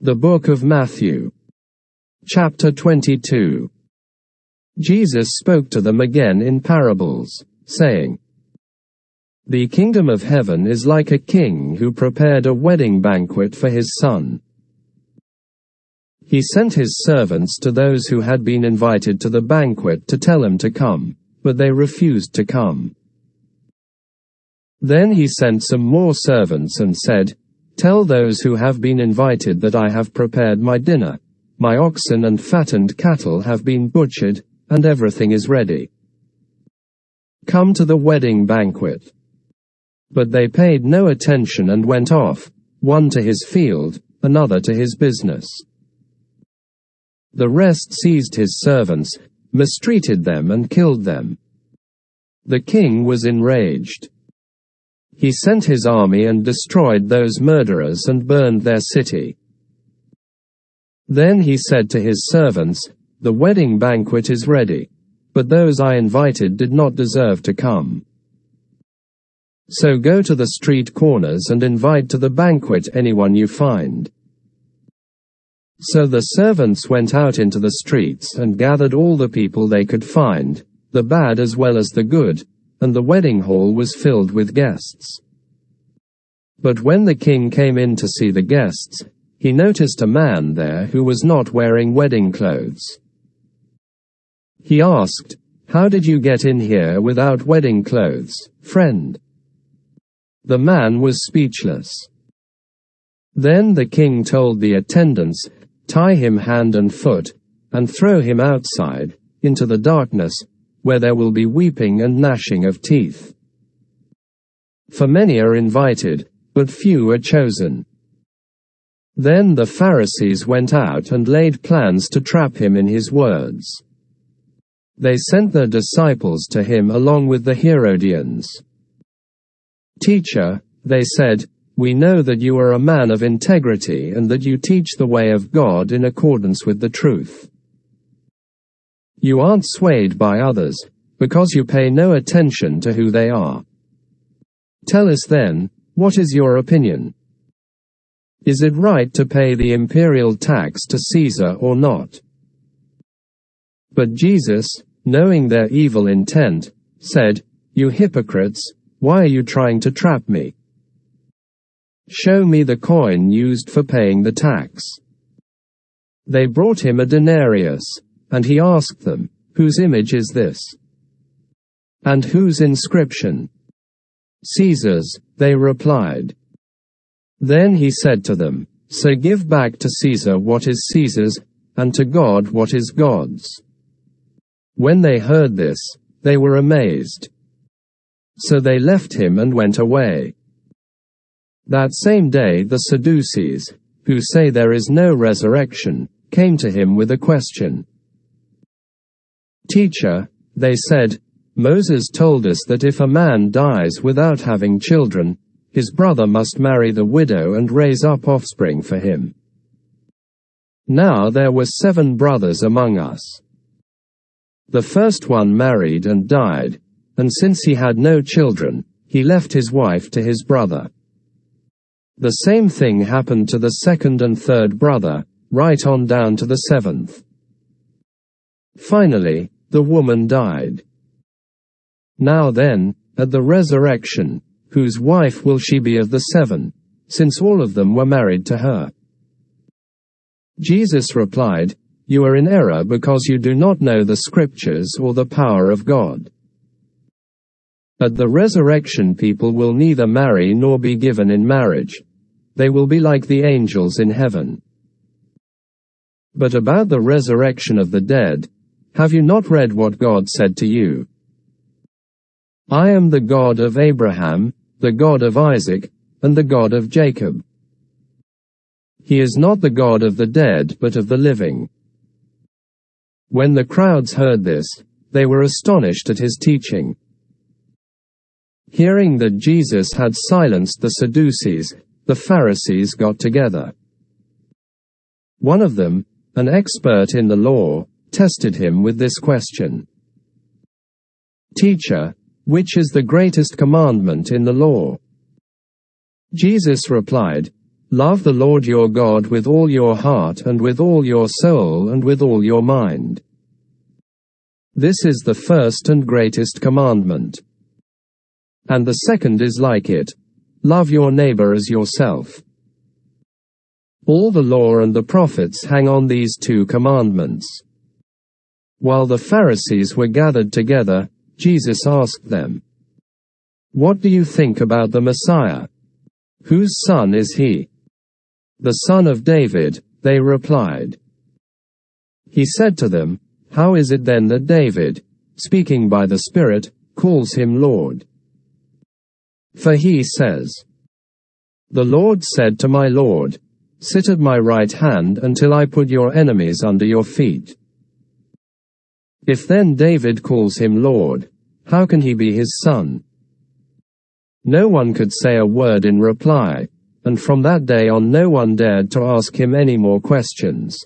The Book of Matthew. Chapter 22. Jesus spoke to them again in parables, saying, The kingdom of heaven is like a king who prepared a wedding banquet for his son. He sent his servants to those who had been invited to the banquet to tell him to come, but they refused to come. Then he sent some more servants and said, Tell those who have been invited that I have prepared my dinner. My oxen and fattened cattle have been butchered, and everything is ready. Come to the wedding banquet. But they paid no attention and went off, one to his field, another to his business. The rest seized his servants, mistreated them and killed them. The king was enraged. He sent his army and destroyed those murderers and burned their city. Then he said to his servants, The wedding banquet is ready, but those I invited did not deserve to come. So go to the street corners and invite to the banquet anyone you find. So the servants went out into the streets and gathered all the people they could find, the bad as well as the good, and the wedding hall was filled with guests. But when the king came in to see the guests, he noticed a man there who was not wearing wedding clothes. He asked, How did you get in here without wedding clothes, friend? The man was speechless. Then the king told the attendants, Tie him hand and foot, and throw him outside, into the darkness, where there will be weeping and gnashing of teeth. For many are invited, but few are chosen. Then the Pharisees went out and laid plans to trap him in his words. They sent their disciples to him along with the Herodians. Teacher, they said, we know that you are a man of integrity and that you teach the way of God in accordance with the truth. You aren't swayed by others, because you pay no attention to who they are. Tell us then, what is your opinion? Is it right to pay the imperial tax to Caesar or not? But Jesus, knowing their evil intent, said, You hypocrites, why are you trying to trap me? Show me the coin used for paying the tax. They brought him a denarius, and he asked them, Whose image is this? And whose inscription? Caesar's, they replied. Then he said to them, So give back to Caesar what is Caesar's, and to God what is God's. When they heard this, they were amazed. So they left him and went away. That same day the Sadducees, who say there is no resurrection, came to him with a question. Teacher, they said, Moses told us that if a man dies without having children, his brother must marry the widow and raise up offspring for him. Now there were 7 brothers among us. The first one married and died, and since he had no children, he left his wife to his brother. The same thing happened to the second and third brother, right on down to the 7th. Finally, the woman died. Now then, at the resurrection, whose wife will she be of the 7, since all of them were married to her? Jesus replied, You are in error because you do not know the Scriptures or the power of God. At the resurrection people will neither marry nor be given in marriage. They will be like the angels in heaven. But about the resurrection of the dead, have you not read what God said to you? I am the God of Abraham, the God of Isaac, and the God of Jacob. He is not the God of the dead but of the living. When the crowds heard this, they were astonished at his teaching. Hearing that Jesus had silenced the Sadducees, the Pharisees got together. One of them, an expert in the law, tested him with this question. Teacher, which is the greatest commandment in the law? Jesus replied, Love the Lord your God with all your heart and with all your soul and with all your mind. This is the first and greatest commandment. And the second is like it. Love your neighbor as yourself. All the law and the prophets hang on these two commandments. While the Pharisees were gathered together, Jesus asked them, "What do you think about the Messiah? Whose son is he?" "The son of David," they replied. He said to them, "How is it then that David, speaking by the Spirit, calls him Lord? For he says, 'The Lord said to my Lord, sit at my right hand until I put your enemies under your feet.' If then David calls him Lord, how can he be his son?" No one could say a word in reply, and from that day on no one dared to ask him any more questions.